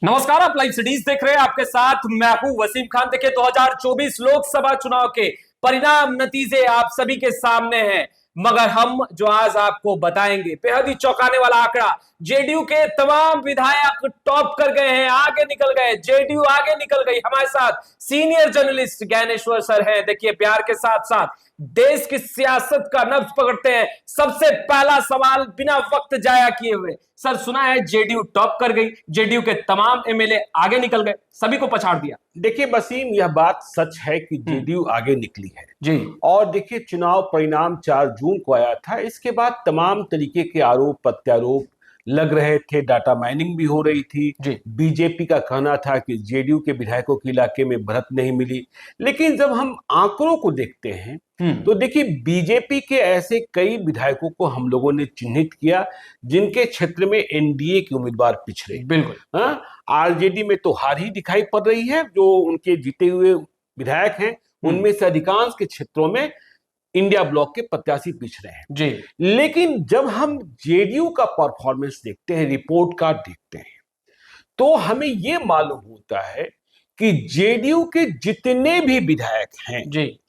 नमस्कार, आप live cities देख रहे हैं। आपके साथ मैं हूं वसीम खान। देखिए, 2024 लोकसभा चुनाव के परिणाम नतीजे आप सभी के सामने हैं, मगर हम जो आज आपको बताएंगे बेहद ही चौंकाने वाला आंकड़ा। जेडीयू के तमाम विधायक टॉप कर गए हैं, आगे निकल गए, जेडीयू आगे निकल गई। हमारे साथ सीनियर जर्नलिस्ट ज्ञानेश्वर सर हैं। देखिए, प्यार के साथ साथ देश की सियासत का नब्ज पकड़ते हैं। सबसे पहला सवाल बिना वक्त जाया किए हुए, सर, सुना है जेडीयू टॉप कर गई, जेडीयू के तमाम एमएलए आगे निकल गए, सभी को पछाड़ दिया। देखिए वसीम, यह बात सच है कि जेडीयू आगे निकली है जी। और देखिए, चुनाव परिणाम 4 जून को आया था। इसके बाद तमाम तरीके के आरोप प्रत्यारोप लग रहे थे, डाटा माइनिंग भी हो रही थी। बीजेपी का कहना था कि जेडीयू के विधायकों के इलाके में बढ़त नहीं मिली। लेकिन जब हम आंकड़ों को देखते हैं तो देखिए, बीजेपी के ऐसे कई विधायकों को हम लोगों ने चिन्हित किया जिनके क्षेत्र में एनडीए के उम्मीदवार पिछड़े। बिल्कुल। आरजेडी में तो हार ही दिखाई पड़ रही है। जो उनके जीते हुए विधायक हैं उनमें से अधिकांश के क्षेत्रों में इंडिया ब्लॉक के प्रत्याशी पिछड़े हैं जी। लेकिन जब हम जेडीयू का परफॉर्मेंस देखते हैं, रिपोर्ट कार्ड देखते हैं, तो हमें यह मालूम होता है कि जेडीयू के जितने भी विधायक हैं जी,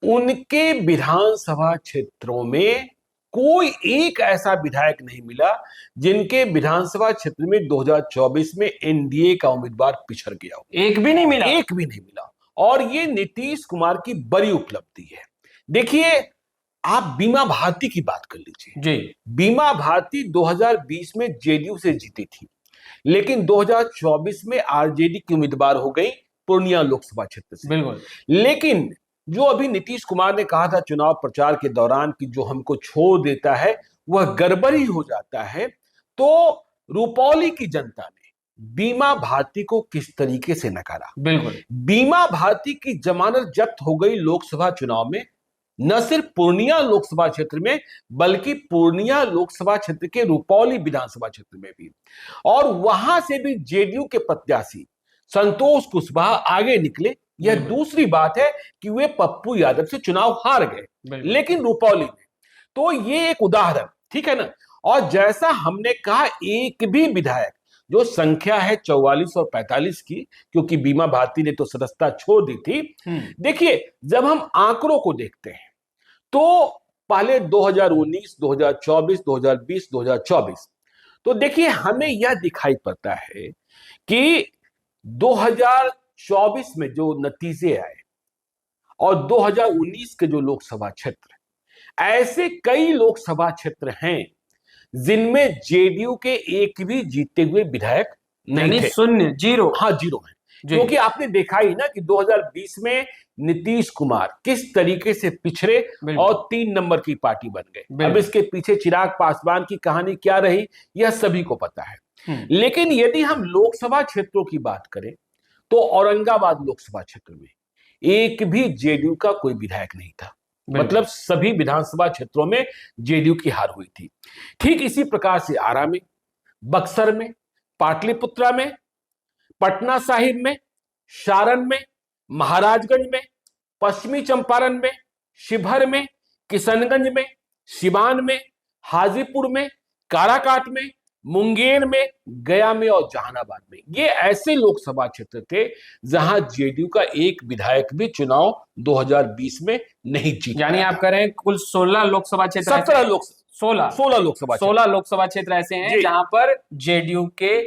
उनके विधानसभा क्षेत्रों में कोई एक ऐसा विधायक नहीं मिला जिनके विधानसभा क्षेत्र में 2024 में एनडीए का उम्मीदवार पिछड़ गया हो। एक भी नहीं मिला। एक भी नहीं मिला। और ये नीतीश कुमार की बड़ी उपलब्धि है। देखिए, आप बीमा भारती की बात कर लीजिए जी। बीमा भारती 2020 में जेडीयू से जीती थी, लेकिन 2024 में आरजेडी की उम्मीदवार हो गई पूर्णिया लोकसभा क्षेत्र से। बिल्कुल। लेकिन जो अभी नीतीश कुमार ने कहा था चुनाव प्रचार के दौरान कि जो हमको छोड़ देता है वह गड़बड़ ही हो जाता है, तो रुपौली की जनता ने बीमा भारती को किस तरीके से नकारा। बिल्कुल। बीमा भारती की जमानत जब्त हो गई लोकसभा चुनाव में, न सिर्फ पूर्णिया लोकसभा क्षेत्र में बल्कि पूर्णिया लोकसभा क्षेत्र के रुपौली विधानसभा क्षेत्र में भी। और वहां से भी जेडीयू के प्रत्याशी संतोष कुशवाहा आगे निकले। यह दूसरी बात है कि वे पप्पू यादव से चुनाव हार गए, लेकिन रुपौली में। तो ये एक उदाहरण, ठीक है ना। और जैसा हमने कहा, एक भी विधायक, जो संख्या है 44 और 45 की, क्योंकि बीमा भारती ने तो सदस्यता छोड़ दी थी। देखिए, जब हम आंकड़ों को देखते हैं तो पहले 2019, 2024, 2020, 2024, तो देखिए हमें यह दिखाई पड़ता है कि 2024 में जो नतीजे आए और 2019 के जो लोकसभा क्षेत्र, ऐसे कई लोकसभा क्षेत्र हैं जिनमें जेडीयू के एक भी जीते हुए विधायक नहीं थे। शून्य, जीरो। हाँ, जीरो है। क्योंकि आपने देखा ही ना कि 2020 में नीतीश कुमार किस तरीके से पिछड़े और 3 नंबर की पार्टी बन गए। अब इसके पीछे चिराग पासवान की कहानी क्या रही, यह सभी को पता है। लेकिन यदि हम लोकसभा क्षेत्रों की बात करें तो औरंगाबाद लोकसभा क्षेत्र में एक भी जेडीयू का कोई विधायक नहीं था। मतलब सभी विधानसभा क्षेत्रों में जेडीयू की हार हुई थी। ठीक इसी प्रकार से आरा में, बक्सर में, पाटलिपुत्रा में, पटना साहिब में, सारण में, महाराजगंज में, पश्चिमी चंपारण में, शिवहर में, किशनगंज में, सिवान में, हाजीपुर में, काराकाट में, मुंगेर में, गया में और जहानाबाद में, ये ऐसे लोकसभा क्षेत्र थे जहां जेडीयू का एक विधायक भी चुनाव 2020 में नहीं जीता। यानी आप कह रहे हैं कुल 16 लोकसभा क्षेत्र, 17 लोक 16 लोकसभा क्षेत्र ऐसे हैं जहां पर जेडीयू के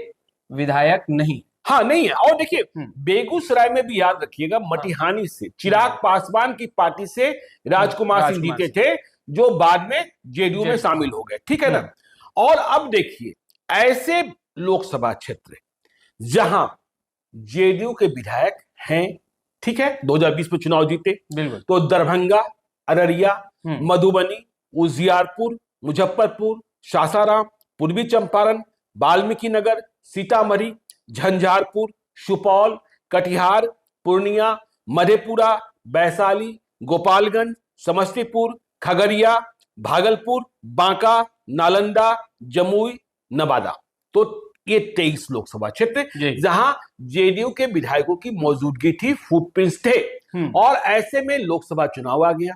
विधायक नहीं। हाँ, नहीं है। और देखिए, बेगूसराय में भी याद रखिएगा, मटिहानी से चिराग पासवान की पार्टी से राजकुमार सिंह जीते थे, जो बाद में जेडीयू में शामिल हो गए, ठीक है ना। और अब देखिए, ऐसे लोकसभा क्षेत्र जहां जेडीयू के विधायक हैं, ठीक है, 2020 में चुनाव जीते, तो दरभंगा, अररिया, मधुबनी, उजियारपुर, मुजफ्फरपुर, सासाराम, पूर्वी चंपारण, वाल्मीकि नगर, सीतामढ़ी, झंझारपुर, सुपौल, कटिहार, पूर्णिया, मधेपुरा, वैशाली, गोपालगंज, समस्तीपुर, खगड़िया, भागलपुर, बांका, नालंदा, जमुई, नवादा, तो ये 23 लोकसभा क्षेत्र जहां जेडीयू के विधायकों की मौजूदगी थी, फुटप्रिंट्स थे। और ऐसे में लोकसभा चुनाव आ गया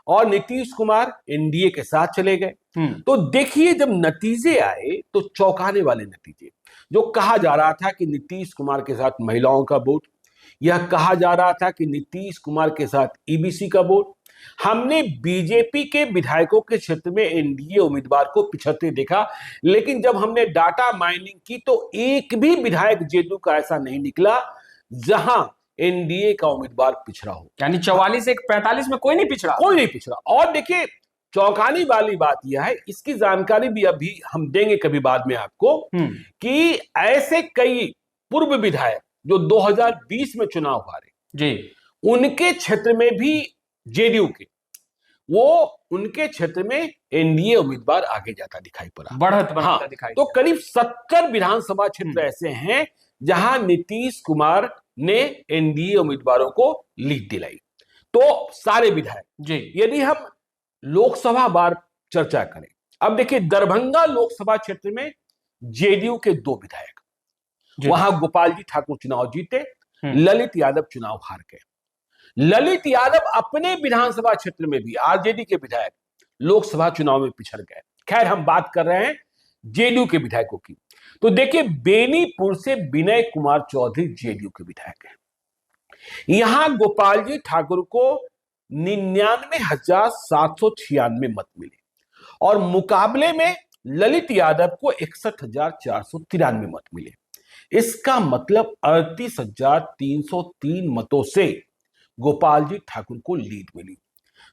और नीतीश कुमार एनडीए के साथ चले गए। तो देखिए, जब नतीजे आए तो चौंकाने वाले नतीजे। जो कहा जा रहा था कि नीतीश कुमार के साथ महिलाओं का वोट, यह कहा जा रहा था कि नीतीश कुमार के साथ ईबीसी का वोट, हमने बीजेपी के विधायकों के क्षेत्र में एनडीए उम्मीदवार को पिछड़ते देखा। लेकिन जब हमने डाटा माइनिंग की तो एक भी विधायक जेडीयू का ऐसा नहीं निकला जहां एनडीए का उम्मीदवार पिछड़ा हो। यानी 44 से 45 में कोई नहीं पिछड़ा, कोई नहीं पिछड़ा। और देखिए, चौंकाने वाली बात यह है, इसकी जानकारी भी अभी हम देंगे कभी बाद में आपको, कि ऐसे कई पूर्व विधायक जो 2020 में चुनाव हारे जी, उनके क्षेत्र में भी जेडीयू के, वो उनके क्षेत्र में एनडीए उम्मीदवार आगे जाता दिखाई पड़ा, बढ़त बनाता दिखाई तो करीब 70 विधानसभा क्षेत्र ऐसे हैं जहां नीतीश कुमार ने एनडीए उम्मीदवारों को लीड दिलाई। तो सारे विधायक जी। यदि हम लोकसभा बार चर्चा करें, अब देखिए, दरभंगा लोकसभा क्षेत्र में जेडीयू के 2 विधायक, वहां गोपाल जी ठाकुर चुनाव जीते, ललित यादव चुनाव हार गए। ललित यादव अपने विधानसभा क्षेत्र में भी आरजेडी के विधायक लोकसभा चुनाव में पिछड़ गए। खैर, हम बात कर रहे हैं जेडीयू के विधायकों की। तो देखिए, बेनीपुर से विनय कुमार चौधरी जेडीयू के विधायक हैं। यहां गोपाल जी ठाकुर को 99,796 मत मिले और मुकाबले में ललित यादव को 61,493 मत मिले। इसका मतलब 38,303 मतों से गोपाल जी ठाकुर को लीड मिली।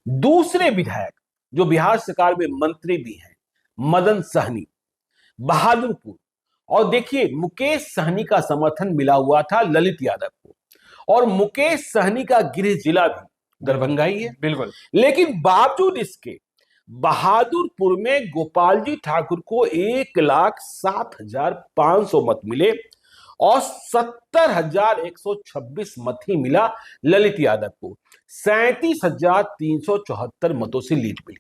दूसरे विधायक जो बिहार सरकार में मंत्री भी हैं, मदन सहनी, बहादुरपुर, और देखिए, मुकेश सहनी का समर्थन मिला हुआ था ललित यादव को, और मुकेश सहनी का गृह जिला भी दरभंगा ही है। बिल्कुल। लेकिन बावजूद इसके बहादुरपुर में गोपाल जी ठाकुर को 1,07,500 मत मिले और 70,126 मत ही मिला ललित यादव को। 37,374 मतों से लीड मिली।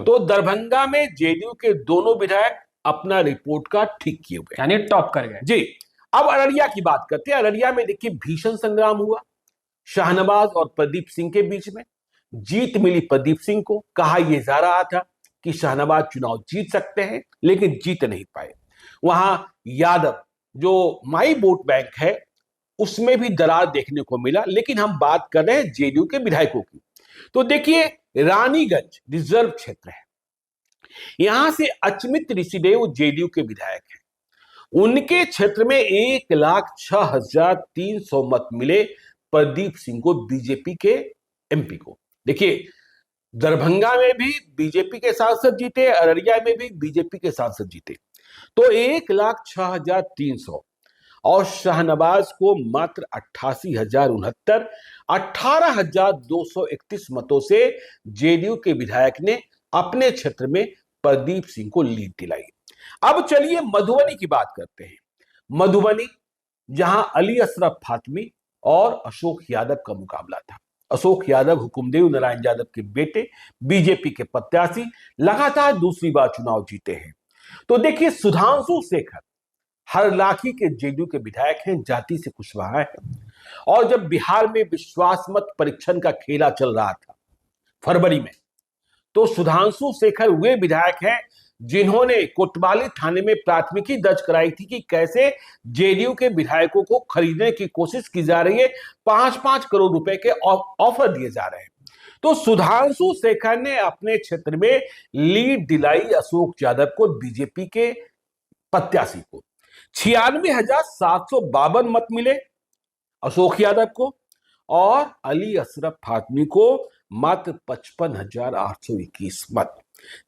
तो दरभंगा में जेडीयू के दोनों विधायक अपना रिपोर्ट कार्ड ठीक किए हुए, यानी टॉप कर गए जी। अब अररिया की बात करते हैं। अररिया में देखिए, भीषण संग्राम हुआ शाहनवाज और प्रदीप सिंह के बीच में। जीत मिली प्रदीप सिंह को। कहा यह जा रहा था कि शाहनवाज चुनाव जीत सकते हैं, लेकिन जीत नहीं पाए। वहां यादव जो माई वोट बैंक है उसमें भी दरार देखने को मिला। लेकिन हम बात कर रहे हैं जेडीयू के विधायकों की। तो देखिए, रानीगंज रिजर्व क्षेत्र है, यहां से अचमित ऋषिदेव जेडीयू के विधायक हैं। उनके क्षेत्र में 1,06,300 मत मिले प्रदीप सिंह को, बीजेपी के एमपी को। देखिए, दरभंगा में भी बीजेपी के सांसद जीते, अररिया में भी बीजेपी के सांसद जीते। तो 1,06,300 और शाहनवाज को मात्र 88,069, 18,231 मतों से जेडीयू के विधायक ने अपने क्षेत्र में प्रदीप सिंह को लीड दिलाई। अब चलिए मधुबनी की बात करते हैं। मधुबनी, जहां अली अशरफ फातमी और अशोक यादव का मुकाबला था। अशोक यादव हुकुमदेव नारायण यादव के बेटे, बीजेपी के प्रत्याशी, लगातार दूसरी बार चुनाव जीते हैं। तो देखिए, सुधांशु शेखर हरलाखी के जेडीयू के विधायक हैं, जाति से कुशवाहा है। और जब बिहार में विश्वास मत परीक्षण का खेला चल रहा था फरवरी में, तो सुधांशु शेखर वे विधायक हैं जिन्होंने कोतवाली थाने में प्राथमिकी दर्ज कराई थी कि कैसे जेडीयू के विधायकों को खरीदने की कोशिश की जा रही है, 5-5 करोड़ रुपए के ऑफर दिए जा रहे हैं। तो सुधांशु शेखर ने अपने क्षेत्र में लीड दिलाई अशोक यादव को, बीजेपी के प्रत्याशी को। 96,752 मत मिले अशोक यादव को और अली अशरफ फातमी को मात्र 55,821 मत।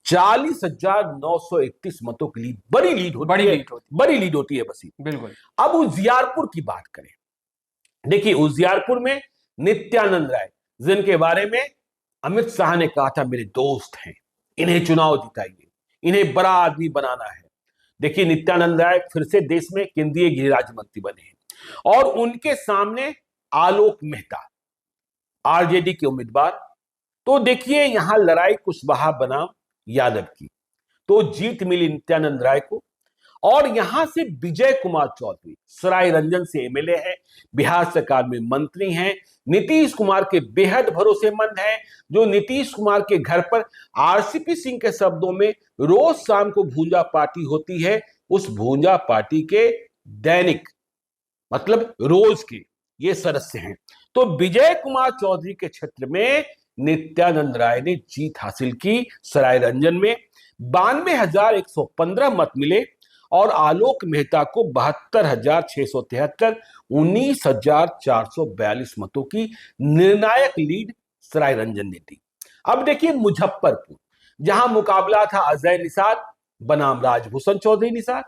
40,931 मतों की लीड, बड़ी लीड होती है बसी। बिल्कुल। अब उजियारपुर की बात करें। देखिए, उजियारपुर में नित्यानंद राय, जिनके बारे में अमित शाह ने कहा था मेरे दोस्त हैं, इन्हें चुनाव जिताइए, इन्हें बड़ा आदमी बनाना है। देखिए, नित्यानंद राय फिर से देश में केंद्रीय गृह राज्य मंत्री बने हैं और उनके सामने आलोक मेहता, आरजेडी के उम्मीदवार। तो देखिए, यहां लड़ाई कुशवाहा बनाम यादव की। तो जीत मिली नित्यानंद राय को और यहां से विजय कुमार चौधरी सराय रंजन से एमएलए हैं, बिहार सरकार में मंत्री हैं, नीतीश कुमार के बेहद भरोसेमंद हैं, जो नीतीश कुमार के घर पर आरसीपी सिंह के शब्दों में रोज शाम को भूंजा पार्टी होती है, उस भूंजा पार्टी के दैनिक मतलब रोज के ये सदस्य हैं। तो विजय कुमार चौधरी के क्षेत्र में नित्यानंद राय ने जीत हासिल की। सराय रंजन में 92,115 मत मिले और आलोक मेहता को 72,673, 19,442 मतों की निर्णायक लीड सराय रंजन ने दी। अब देखिए मुजफ्फरपुर, जहां मुकाबला था अजय निषाद बनाम राजभूषण चौधरी निषाद।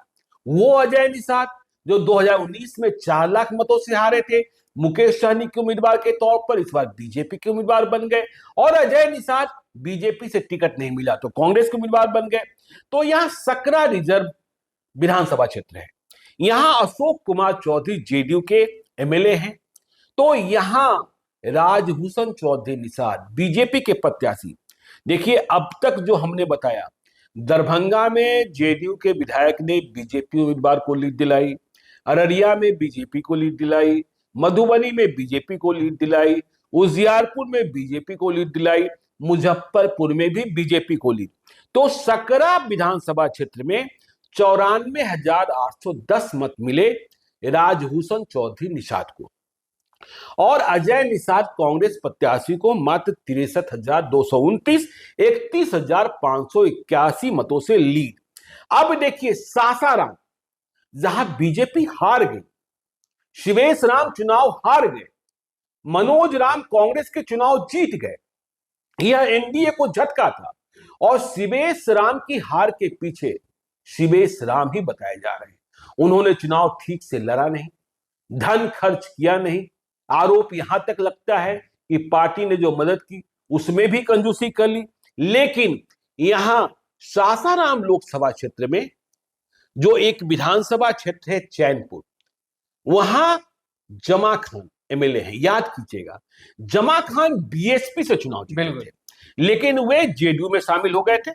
वो अजय निषाद जो 2019 में 4 लाख मतों से हारे थे, मुकेश सहनी के उम्मीदवार के तौर पर इस बार बीजेपी के उम्मीदवार बन गए, और अजय निषाद बीजेपी से टिकट नहीं मिला तो कांग्रेस के उम्मीदवार बन गए। तो यहां सकरा रिजर्व विधानसभा क्षेत्र है, यहां अशोक कुमार चौधरी जेडीयू के एमएलए हैं, तो यहां राजभूषण चौधरी निषाद बीजेपी के प्रत्याशी। देखिए अब तक जो हमने बताया, दरभंगा में जेडीयू के विधायक ने बीजेपी उम्मीदवार को लीड दिलाई, अररिया में बीजेपी को लीड दिलाई, मधुबनी में बीजेपी को लीड दिलाई, उजियारपुर में बीजेपी को लीड दिलाई, मुजफ्फरपुर में भी बीजेपी को लीड। तो सकरा विधानसभा क्षेत्र में 94,810 मत मिले राजभूषण चौधरी निषाद को, और अजय निषाद कांग्रेस प्रत्याशी को मात्र 63,229, 31,581 मतों से लीड। अब देखिए सासाराम, जहां बीजेपी हार गई, शिवेश राम चुनाव हार गए, मनोज राम कांग्रेस के चुनाव जीत गए, यह एनडीए को झटका था, और शिवेश राम की हार के पीछे शिवेश राम ही बताए जा रहे हैं। उन्होंने चुनाव ठीक से लड़ा नहीं, धन खर्च किया नहीं, आरोप यहां तक लगता है कि पार्टी ने जो मदद की उसमें भी कंजूसी कर ली। लेकिन यहां सासाराम लोकसभा क्षेत्र में जो एक विधानसभा क्षेत्र है चैनपुर, वहां जमा खान एमएलए है। याद कीजिएगा, जमा खान बीएसपी से चुनाव जीते थे, लेकिन वे जेडीयू में शामिल हो गए थे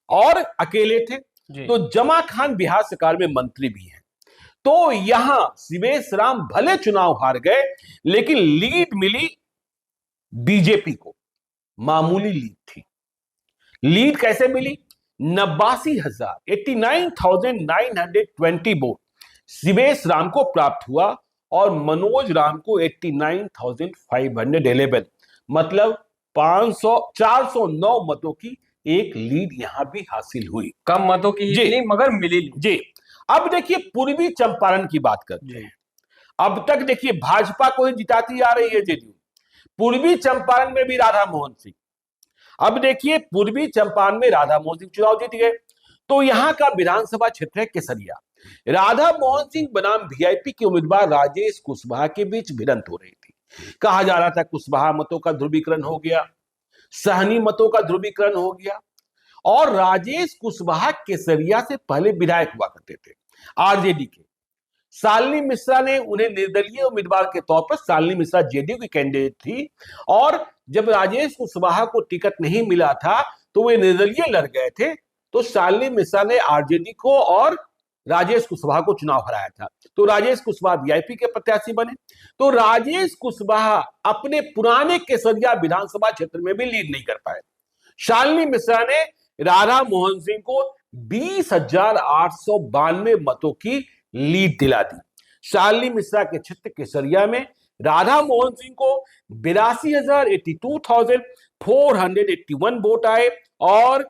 और अकेले थे। तो जमा खान बिहार सरकार में मंत्री भी हैं। तो यहां शिवेश राम भले चुनाव हार गए, लेकिन लीड मिली बीजेपी को, मामूली लीड थी। लीड कैसे मिली? 89,920 वोट शिवेश राम को प्राप्त हुआ और मनोज राम को 89,511, मतलब 409 मतों की एक लीड यहां भी हासिल हुई। कम मतों की ही मगर मिली जी। अब देखिए पूर्वी चंपारण की बात करते हैं। अब तक देखिए भाजपा को ही जिताती आ रही है जेडीयू। पूर्वी चंपारण में भी राधा मोहन सिंह, अब देखिए पूर्वी चंपारण में राधा मोहन सिंह चुनाव जीत गए। तो यहां का विधानसभा क्षेत्र है केसरिया। राधा मोहन सिंह बनाम वीआईपी के उम्मीदवार राजेश कुशवाहा के बीच भिड़ंत हो रही थी। कहा जा रहा था कुशवाहा मतों का ध्रुवीकरण हो गया, सहनी मतों का ध्रुवीकरण हो गया, और राजेश कुशवाहा केसरिया से पहले विधायक हुआ करते थे आरजेडी के। शालिनी मिश्रा ने उन्हें निर्दलीय उम्मीदवार के तौर पर, शालिनी मिश्रा जेडीयू की कैंडिडेट थी, और जब राजेश कुशवाहा को टिकट नहीं मिला था तो वे निर्दलीय लड़ गए थे। तो शालिनी मिश्रा ने आरजेडी को और राजेश कुशवाहा को चुनाव हराया था। तो राजेश कुशवाहा वीआईपी के प्रत्याशी बने। तो राजेश कुशवाहा अपने पुराने केसरिया विधानसभा क्षेत्र में भी लीड नहीं कर पाए। शालिनी मिश्रा ने राधा मोहन सिंह को 20,892 मतों की लीड दिला दी। शालिनी मिश्रा के क्षेत्र केसरिया में राधा मोहन सिंह को 82,481 वोट आए और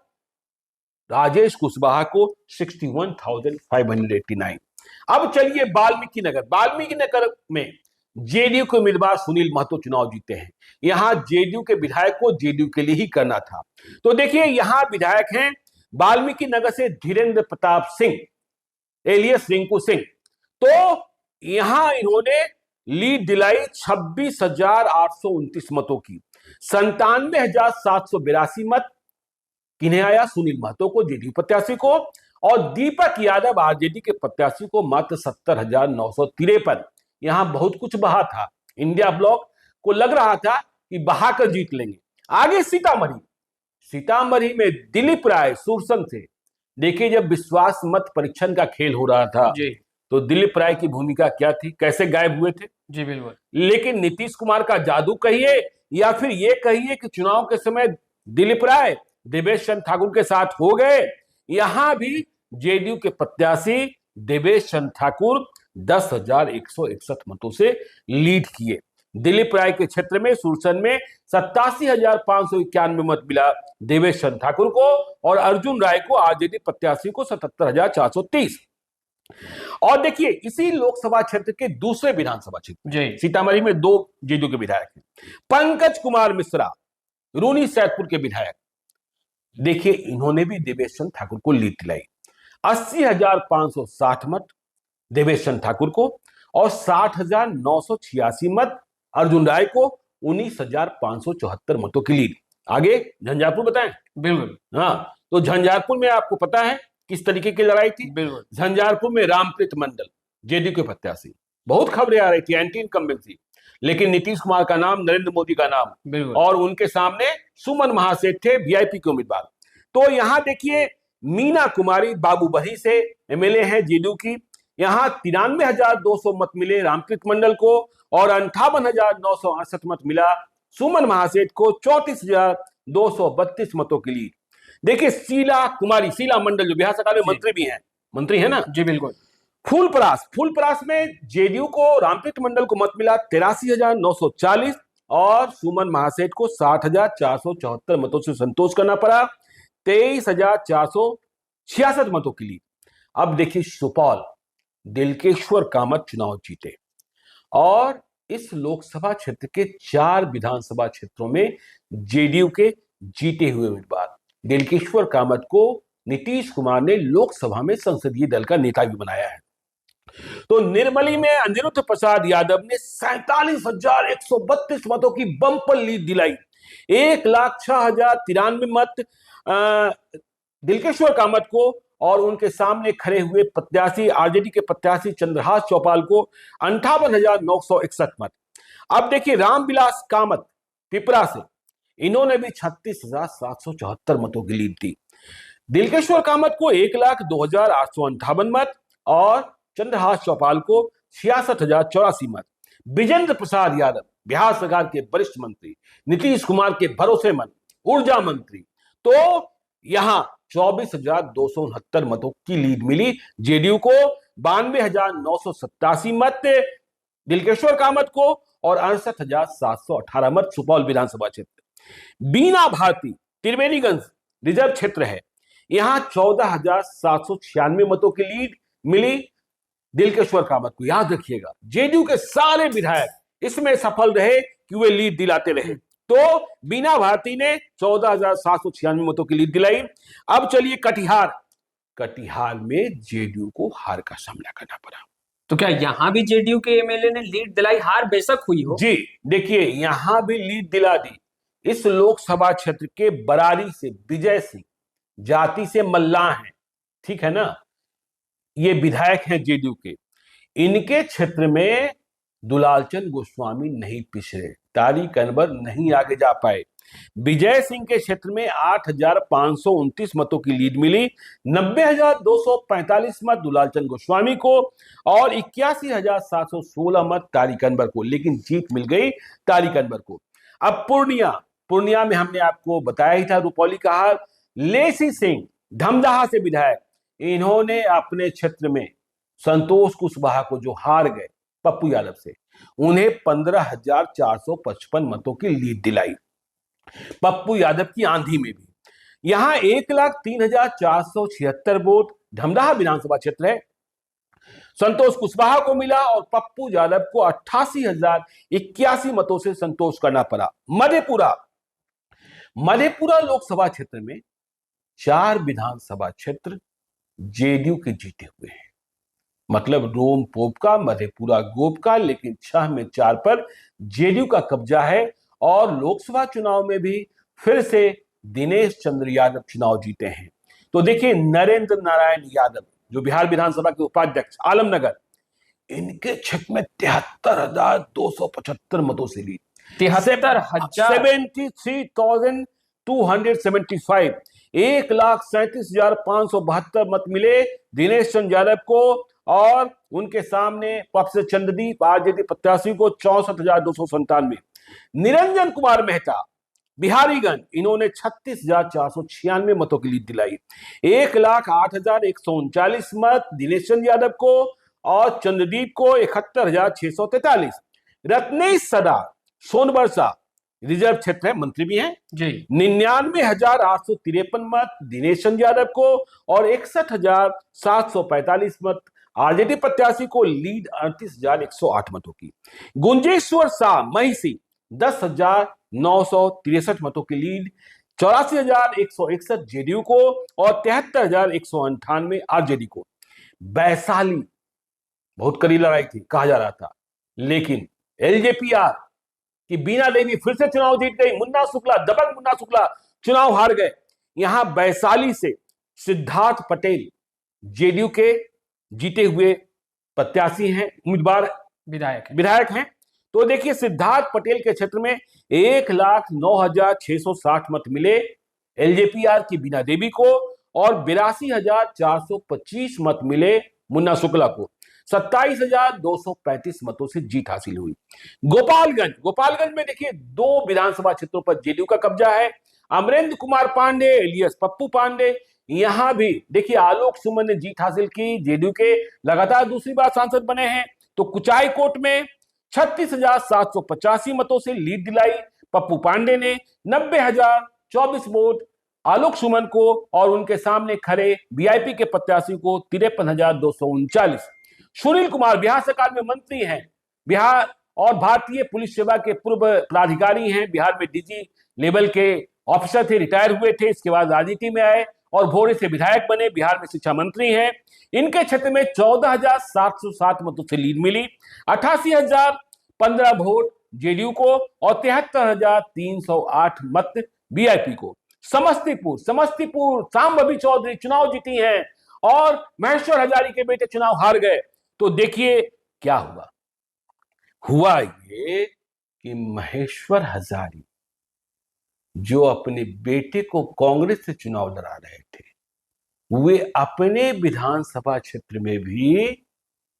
राजेश कुशवाहा को 61,589। अब चलिए वाल्मीकि नगर। वाल्मीकि नगर में जेडीयू के उम्मीदवार सुनील महतो चुनाव जीते हैं। यहां जेडीयू के विधायक को जेडीयू के लिए ही करना था। तो देखिए यहां विधायक हैं वाल्मीकि नगर से धीरेन्द्र प्रताप सिंह एलियस रिंकू सिंह। तो यहां इन्होंने लीड दिलाई 26,829 मतों की। 97,782 मत किन्हें आया? सुनील महतो को, जेडीयू प्रत्याशी को, और दीपक यादव आरजेडी के प्रत्याशी को मात्र 70,953। यहां बहुत कुछ बहा था। इंडिया ब्लॉक को लग रहा था कि बहाकर जीत लेंगे। आगे सीतामढ़ी में दिलीप राय सुरसंग से देखिए, जब विश्वास मत परीक्षण का खेल हो रहा था जी तो दिलीप राय की भूमिका क्या थी, कैसे गायब हुए थे। जी बिल्कुल। लेकिन नीतीश कुमार का जादू कहिए या फिर ये कहिए कि चुनाव के समय दिलीप राय देवेश चंद्र ठाकुर के साथ हो गए। यहां भी जेडीयू के प्रत्याशी देवेश चंद्र ठाकुर 10,161 मतों से लीड किए। दिलीप राय के क्षेत्र में सुरसन में 87,591 मत मिला देवेश चंद्र ठाकुर को, और अर्जुन राय को आरजेडी प्रत्याशी को 77,430। और देखिए, इसी लोकसभा क्षेत्र के दूसरे विधानसभा क्षेत्र सीतामढ़ी में 2 जेडीयू के विधायक हैं। पंकज कुमार मिश्रा रूनी सैदपुर के विधायक, देखिए इन्होंने भी देवेश चंद्र ठाकुर को लीड दिलाई। 80,560 मत देवेश चंद्र ठाकुर को और 60,986 मत अर्जुन राय को, 19,574 मतों की लीड। आगे झंझारपुर बताएं। बिल्कुल। हाँ, तो झंझारपुर में आपको पता है किस तरीके की लड़ाई थी। बिल्कुल। झंझारपुर में रामप्रीत मंडल जेडीयू के प्रत्याशी, बहुत खबरें आ रही थी एंटी इनकम्बेंसी, लेकिन नीतीश कुमार का नाम, नरेंद्र मोदी का नाम, और उनके सामने सुमन महासेठ थे वीआईपी के उम्मीदवार। तो यहां देखिए, मीना कुमारी बाबूबरी से एमएलए हैं जेडीयू की, यहां 93,200 मत मिले रामप्रीत मंडल को और 58,968 मत मिला सुमन महासेठ को, 34,232 मतों के लिए। देखिए, शीला मंडल जो बिहार सरकार में मंत्री भी हैं, मंत्री है ना जी बिल्कुल। फूलपरास में जेडीयू को रामप्रीत मंडल को मत मिला 83,940 और सुमन महासेठ को 60,474 मतों से संतोष करना पड़ा, 23,466 मतों के लिए। अब देखिए, सुपौल दिलकेश्वर कामत चुनाव जीते और इस लोकसभा क्षेत्र के 4 विधानसभा क्षेत्रों में जेडीयू के जीते हुए उम्मीदवार दिलकेश्वर कामत को नीतीश कुमार ने लोकसभा में संसदीय दल का नेता भी बनाया है। तो निर्मली में अनिरुद्ध प्रसाद यादव ने 47,132 मतों की बम्पर लीड दिलाई। 1,06,093 मत दिलकेश्वर कामत को और उनके सामने खड़े हुए प्रत्याशी आरजेडी के प्रत्याशी चंद्रहास चौपाल को 58,961 मत। अब देखिए, रामविलास कामत पिपरा से, इन्होंने भी 36,774 मतों की लीड दी। दिलकेश्वर कामत को 1,02,858 मत और चंद्रहास चौपाल को 66,084 मत। विजेंद्र प्रसाद यादव बिहार सरकार के वरिष्ठ मंत्री, नीतीश कुमार के भरोसेमंद ऊर्जा मंत्री, तो यहां 24,269 मतों की लीड मिली जेडीयू को, 92,987 मत दिलकेश्वर कामत को और 68,718 मत सुपौल विधानसभा क्षेत्र। बीना भारती त्रिवेणीगंज रिजर्व क्षेत्र है, यहां 14,796 मतों की लीड मिली दिलकेश्वर कामत को। याद रखिएगा, जेडीयू के सारे विधायक इसमें सफल रहे कि वे लीड दिलाते रहे। तो बीना भारती ने 14,796 मतों की लीड दिलाई। अब चलिए कटिहार में जेडीयू को हार का सामना करना पड़ा। तो क्या यहां भी जेडीयू के एमएलए ने लीड दिलाई, हार बेशक हुई हो? जी देखिए, यहां भी लीड दिला दी। इस लोकसभा क्षेत्र के बरारी से विजय सिंह, जाति से मल्लाह हैं, ठीक है ना, ये विधायक हैं जेडीयू के। इनके क्षेत्र में दुलालचंद गोस्वामी नहीं पिछड़े, तारिक अनवर नहीं आगे जा पाए। विजय सिंह के क्षेत्र में 8,529 मतों की लीड मिली, 90,245 मत दुलालचंद गोस्वामी को और 81,716 मत तारिक अनवर को, लेकिन जीत मिल गई तारिक अनवर को। अब पूर्णिया में हमने आपको बताया ही था रुपौली का हाल। लेसी सिंह धमदाहा से विधायक, इन्होंने अपने क्षेत्र में संतोष कुशवाहा को जो हार गए पप्पू यादव से, उन्हें 15,455 मतों की लीड दिलाई पप्पू यादव की आंधी में भी। यहां 1,03,476 वोट धमदाहा विधानसभा क्षेत्र है, संतोष कुशवाहा को मिला और पप्पू यादव को 88,081 मतों से संतोष करना पड़ा। मधेपुरा लोकसभा क्षेत्र में 4 विधानसभा क्षेत्र जेडीयू के जीते हुए हैं, मतलब रोम पोप का, मधेपुरा गोप का, लेकिन 6 में 4 पर जेडीयू का कब्जा है। और लोकसभा चुनाव में भी फिर से दिनेश चंद्र यादव चुनाव जीते हैं। तो देखिए, नरेंद्र नारायण यादव जो बिहार विधानसभा के उपाध्यक्ष आलमनगर, इनके क्षेत्र में 73,275 मतों से लीड, 73,000, 73,275। 1,37,572 मत मिले दिनेश चंद्र यादव को, और उनके सामने प्रोफेसर चंद्रदीप आरजेडी प्रत्याशी को 64,297। निरंजन कुमार मेहता बिहारीगंज, इन्होंने 36,496 मतों की लीड दिलाई। 1,08,139 मत दिनेश चंद्र यादव को और चंद्रदीप को 71,643। रत्नेश सदा सोनबरसा रिजर्व क्षेत्र है, मंत्री भी हैं जी। 99,853 मत दिनेश चंद्र यादव को और 61,745 मत आरजेडी प्रत्याशी को लीड 38,108 मतों की। गुंजेश्वर शाह महिसी 10,963 मतों की लीड, 84,161 जेडीयू को और 73,198 आरजेडी को। वैशाली बहुत कड़ी लड़ाई थी कहा जा रहा था, लेकिन एलजेपीआर कि बीना देवी फिर से चुनाव जीत गई, मुन्ना शुक्ला, दबंग मुन्ना शुक्ला चुनाव हार गए। यहां वैशाली से सिद्धार्थ पटेल जेडीयू के जीते हुए प्रत्याशी हैं, उम्मीदवार विधायक हैं। तो देखिए सिद्धार्थ पटेल के क्षेत्र में 1,09,660 मत मिले एलजेपीआर की बीना देवी को और 82,425 मत मिले मुन्ना शुक्ला को। 27,235 मतों से जीत हासिल हुई। गोपालगंज में देखिए 2 विधानसभा क्षेत्रों पर जेडीयू का कब्जा है। अमरेंद्र कुमार पांडे एलियस पप्पू पांडे, यहां भी देखिए आलोक सुमन ने जीत हासिल की, जेडीयू के लगातार दूसरी बार सांसद बने हैं। तो कुचायकोट में 36,785 मतों से लीड दिलाई पप्पू पांडे ने, 90,024 वोट आलोक सुमन को और उनके सामने खड़े वीआईपी के प्रत्याशी को 53,239। सुनील कुमार बिहार सरकार में मंत्री हैं, बिहार और भारतीय पुलिस सेवा के पूर्व पदाधिकारी हैं, बिहार में डीजी लेवल के ऑफिसर थे, रिटायर हुए थे, इसके बाद राजनीति में आए और भोरे से विधायक बने, बिहार में शिक्षा मंत्री हैं। इनके क्षेत्र में 14,707 मतों से लीड मिली, 88,015 वोट जेडीयू को और 73,308 मत वीआईपी को। समस्तीपुर सांभवी चौधरी चुनाव जीती हैं और महेश्वर हजारी के बेटे चुनाव हार गए। तो देखिए क्या हुआ ये कि महेश्वर हजारी जो अपने बेटे को कांग्रेस से चुनाव लड़ा रहे थे, वे अपने विधानसभा क्षेत्र में भी,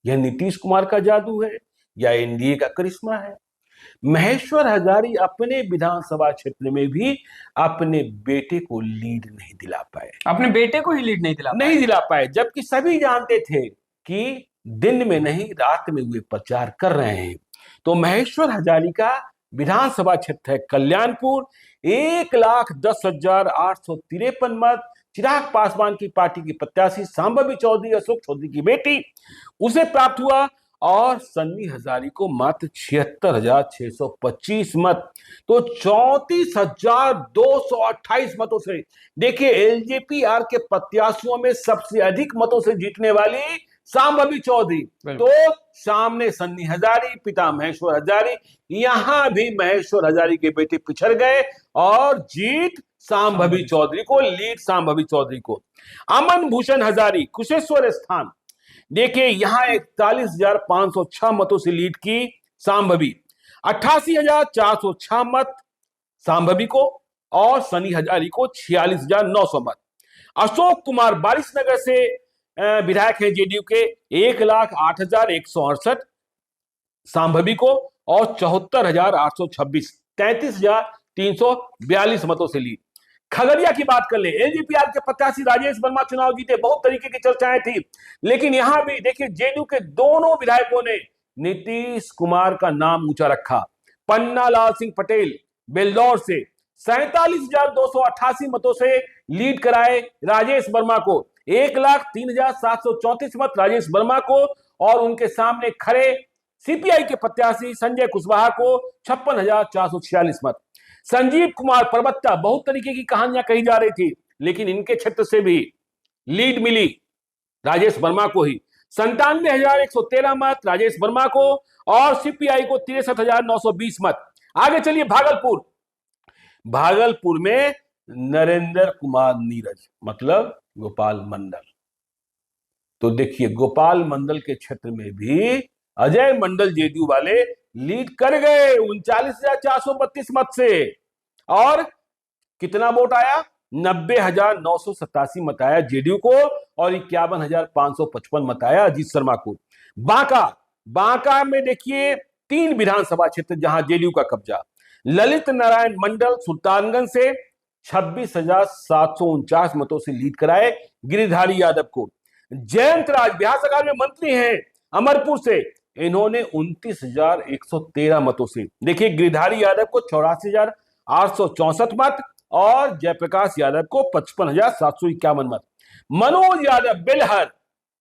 यह नीतीश कुमार का जादू है या एनडीए का करिश्मा है, महेश्वर हजारी अपने विधानसभा क्षेत्र में भी अपने बेटे को लीड नहीं दिला पाए। अपने बेटे को ही लीड नहीं दिला पाए, जबकि सभी जानते थे कि दिन में नहीं रात में वे प्रचार कर रहे हैं। तो महेश्वर हजारी का विधानसभा क्षेत्र है कल्याणपुर, 1,10,853 मत चिराग पासवान की पार्टी की प्रत्याशी सांभवी चौधरी, अशोक चौधरी की बेटी, उसे प्राप्त हुआ और सन्नी हजारी को मात्र 76,625 मत। तो 34,228 मतों से देखिए एलजेपीआर के प्रत्याशियों में सबसे अधिक मतों से जीतने वाली सांभवी चौधरी। तो सामने सन्नी हजारी, पिता महेश्वर हजारी, यहां भी महेश्वर हजारी के बेटे पिछड़ गए और जीत सांभवी चौधरी को, लीड सांभवी चौधरी को। अमन भूषण हजारी कुशेश्वर स्थान, देखिए यहां 41,506 मतों से लीड की सांभवी, 88,406 मत सांभवी को और सनी हजारी को 46,900 मत। अशोक कुमार बारिशनगर से विधायक हैं जेडीयू के, 1,08,168 सांभवी को और 74,826, 33,342 मतों से लीड। खगड़िया की बात कर ले, एलजेपीआर के प्रत्याशी राजेश वर्मा चुनाव जीते, बहुत तरीके की चर्चाएं थी, लेकिन यहां भी देखिए जेडीयू के दोनों विधायकों ने नीतीश कुमार का नाम ऊंचा रखा। पन्ना लाल सिंह पटेल बेलदौर से 47,288 मतों से लीड कराए राजेश वर्मा को, 1,03,734 मत राजेश वर्मा को और उनके सामने खड़े सीपीआई के प्रत्याशी संजय कुशवाहा को 56,446 मत। संजीव कुमार परबत्ता, बहुत तरीके की कहानियां कही जा रही थी, लेकिन इनके क्षेत्र से भी लीड मिली राजेश वर्मा को ही, 97,113 मत राजेश वर्मा को और सीपीआई को 63,920 मत। आगे चलिए भागलपुर में नरेंद्र कुमार नीरज, मतलब गोपाल मंडल। तो देखिए गोपाल मंडल के क्षेत्र में भी अजय मंडल जेडीयू वाले लीड कर गए 39,432 मत से, और कितना वोट आया 90,987 मत आया जेडीयू को और 51,555 मत आया अजीत शर्मा को। बांका में देखिए 3 विधानसभा क्षेत्र जहां जेडीयू का कब्जा। ललित नारायण मंडल सुल्तानगंज से 26,749 मतों से लीड कराए गिरिधारी यादव को। जयंत राज बिहार सरकार में मंत्री हैं अमरपुर से, इन्होंने 29,113 मतों से, देखिए गिरिधारी यादव को 84,864 मत और जयप्रकाश यादव को 55,751 मत। मनोज यादव बेलहर,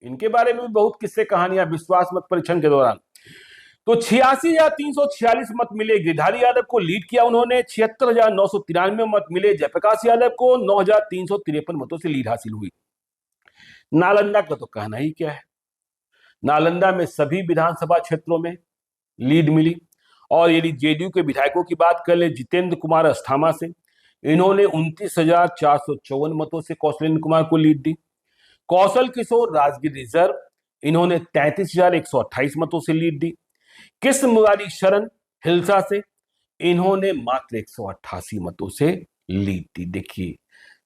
इनके बारे में भी बहुत किस्से कहानियां विश्वास मत परीक्षण के दौरान। तो 86,346 मत मिले गिरिधारी यादव को, लीड किया उन्होंने। 76,993 मत मिले जयप्रकाश यादव को, 9,353 मतों से लीड हासिल हुई। नालंदा का तो कहना ही क्या है, नालंदा में सभी विधानसभा क्षेत्रों में लीड मिली। और यदि जेडीयू के विधायकों की बात कर ले, जितेंद्र कुमार अस्थामा से, इन्होंने 29,454 मतों से कौशलेंद्र कुमार को लीड दी। कौशल किशोर राजगीर रिजर्व, इन्होंने 33,128 मतों से लीड दी। कृष्ण मुरारी शरण हिलसा से, इन्होंने मात्र 188 मतों से लीड दी। देखिए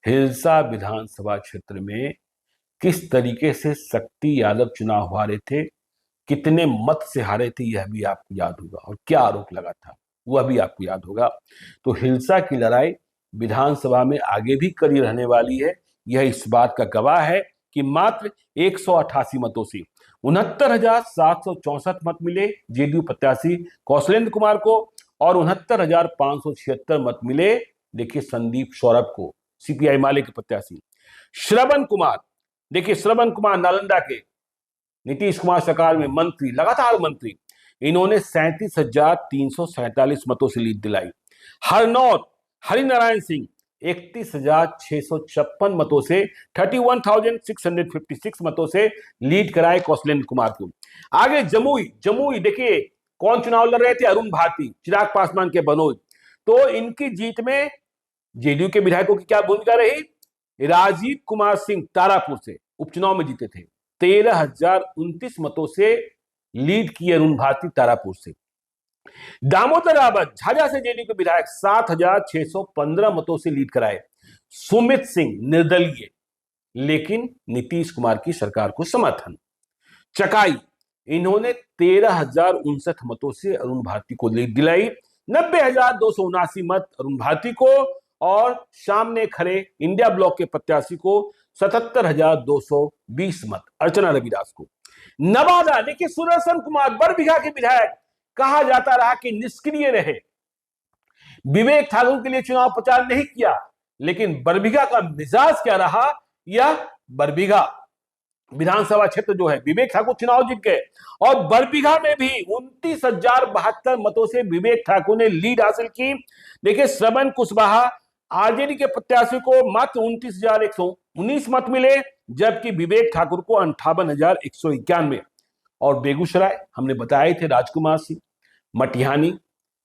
हिलसा विधानसभा क्षेत्र में किस तरीके से शक्ति यादव चुनाव हारे थे, कितने मत से हारे थे, यह भी आपको याद होगा, और क्या आरोप लगा था वह भी आपको याद होगा। तो हिलसा की लड़ाई विधानसभा में आगे भी कड़ी रहने वाली है। यह इस बात का गवाह है कि मात्र 188 मतों से 69,764 मत मिले जेडीयू प्रत्याशी कौशलेंद्र कुमार को और 69,576 मत मिले देखिए संदीप सौरभ को, सीपीआई माले के प्रत्याशी। श्रवण कुमार, देखिए श्रवण कुमार नालंदा के नीतीश कुमार सरकार में मंत्री, लगातार मंत्री, इन्होंने 37,347 मतों से लीड दिलाई। हरनौत हरिनारायण सिंह 31,656 मतों से 31,656 मतों से लीड कराए कौशलेंद्र कुमार को। आगे जमुई देखिए कौन चुनाव लड़ रहे थे, अरुण भारती, चिराग पासवान के बनोज। तो इनकी जीत में जेडीयू के विधायकों की क्या भूमिका रही। राजीव कुमार सिंह तारापुर से उपचुनाव में जीते थे, 13,029 मतों से लीड किए अरुण भारती तारापुर से। दामोदर रावत झाझा से जेडीयू के विधायक 7,615 मतों से लीड कराए। सुमित सिंह निर्दलीय, लेकिन नीतीश कुमार की सरकार को समर्थन। चकाई, इन्होंने 13,059 मतों से अरुण भारती को लीड दिलाई। 90,279 मत अरुण भारती को और सामने खड़े इंडिया ब्लॉक के प्रत्याशी को 77,220 मत अर्चना रविदास को। नवादा देखिए सुदर्शन कुमार बरबीघा के विधायक, कहा जाता रहा कि निष्क्रिय रहे, विवेक ठाकुर के लिए चुनाव प्रचार नहीं किया, लेकिन बरबीघा का मिजाज क्या रहा, यह बरबीघा विधानसभा क्षेत्र जो है विवेक ठाकुर चुनाव जीत गए और बरबीघा में भी 29,072 मतों से विवेक ठाकुर ने लीड हासिल की। देखिए श्रवण कुशवाहा आरजेडी के प्रत्याशी को मात्र 29,119 मत मिले, जबकि विवेक ठाकुर को 58,191। और बेगूसराय हमने बताए थे राजकुमार सिंह मटिहानी,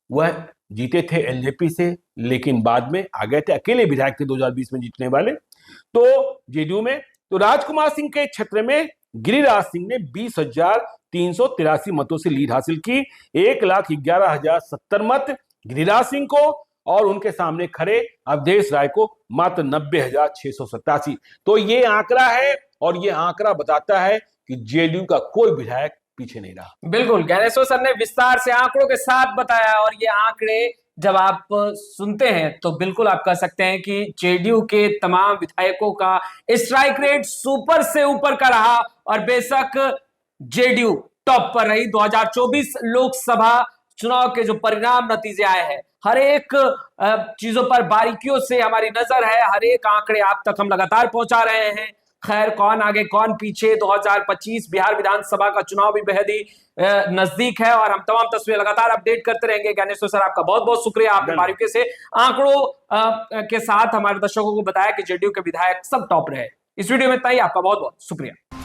वह जीते थे एलजेपी से, लेकिन बाद में आ गए थे, अकेले विधायक थे 2020 में जीतने वाले तो जेडीयू में। तो राजकुमार सिंह के क्षेत्र में गिरिराज सिंह ने 20,383 मतों से लीड हासिल की। 1,11,070 मत गिरिराज सिंह को और उनके सामने खड़े अवधेश राय को मात्र 90,687। तो ये आंकड़ा है और ये आंकड़ा बताता है कि जेडीयू का कोई विधायक पीछे नहीं रहा। बिल्कुल, ज्ञानेश्वर सर ने विस्तार से आंकड़ों के साथ बताया और ये आंकड़े जब आप सुनते हैं तो बिल्कुल आप कह सकते हैं कि जेडीयू के तमाम विधायकों का स्ट्राइक रेट सुपर से ऊपर का रहा और बेशक जेडीयू टॉप पर रही। 2024 लोकसभा चुनाव के जो परिणाम नतीजे आए हैं, हर एक चीजों पर बारीकियों से हमारी नजर है, हर एक आंकड़े आप तक हम लगातार पहुंचा रहे हैं। खैर कौन आगे कौन पीछे, 2025 बिहार विधानसभा का चुनाव भी बेहद ही नजदीक है और हम तमाम तस्वीरें लगातार अपडेट करते रहेंगे। ज्ञानेश्वर सर आपका बहुत बहुत शुक्रिया, आपने बारीकी से आंकड़ों के साथ हमारे दर्शकों को बताया कि जेडीयू के विधायक सब टॉप रहे। इस वीडियो में इतना ही, आपका बहुत बहुत शुक्रिया।